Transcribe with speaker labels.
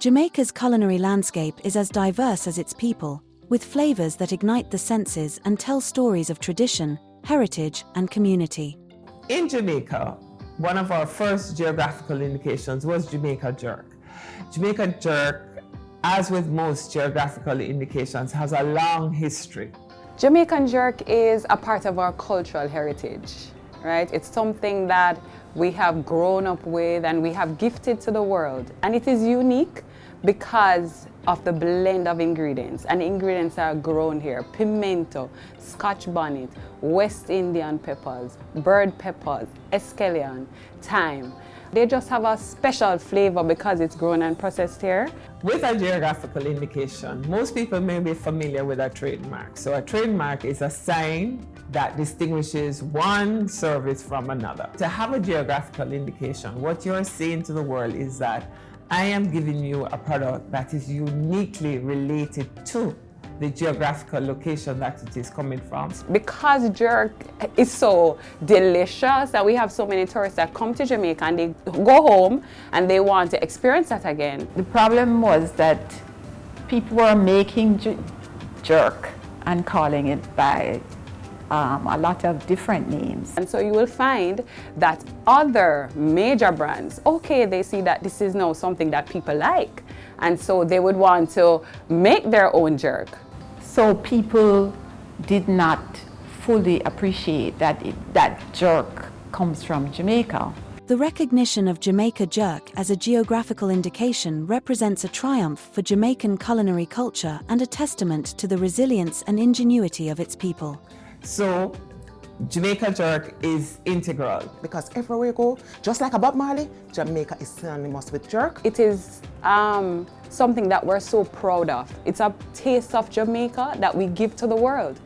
Speaker 1: Jamaica's culinary landscape is as diverse as its people, with flavors that ignite the senses and tell stories of tradition, heritage, and community.
Speaker 2: In Jamaica, one of our first geographical indications was Jamaica jerk. Jamaica jerk, as with most geographical indications, has a long history.
Speaker 3: Jamaican jerk is a part of our cultural heritage, right? It's something that we have grown up with and we have gifted to the world. And it is unique because of the blend of ingredients. And ingredients are grown here: pimento, Scotch bonnet, West Indian peppers, bird peppers, escallion, thyme. They just have a special flavor because it's grown and processed here.
Speaker 2: With a geographical indication, most people may be familiar with a trademark. So a trademark is a sign that distinguishes one service from another. To have a geographical indication, what you're saying to the world is that I am giving you a product that is uniquely related to the geographical location that it is coming from.
Speaker 3: Because jerk is so delicious that we have so many tourists that come to Jamaica and they go home and they want to experience that again.
Speaker 4: The problem was that people were making jerk and calling it by a lot of different names.
Speaker 3: And so you will find that other major brands, okay, they see that this is now something that people like, and so they would want to make their own jerk.
Speaker 4: So people did not fully appreciate that jerk comes from Jamaica.
Speaker 1: The recognition of Jamaica jerk as a geographical indication represents a triumph for Jamaican culinary culture and a testament to the resilience and ingenuity of its people.
Speaker 2: So Jamaica jerk is integral.
Speaker 5: Because everywhere we go, just like a Bob Marley, Jamaica is synonymous with jerk.
Speaker 3: It is something that we're so proud of. It's a taste of Jamaica that we give to the world.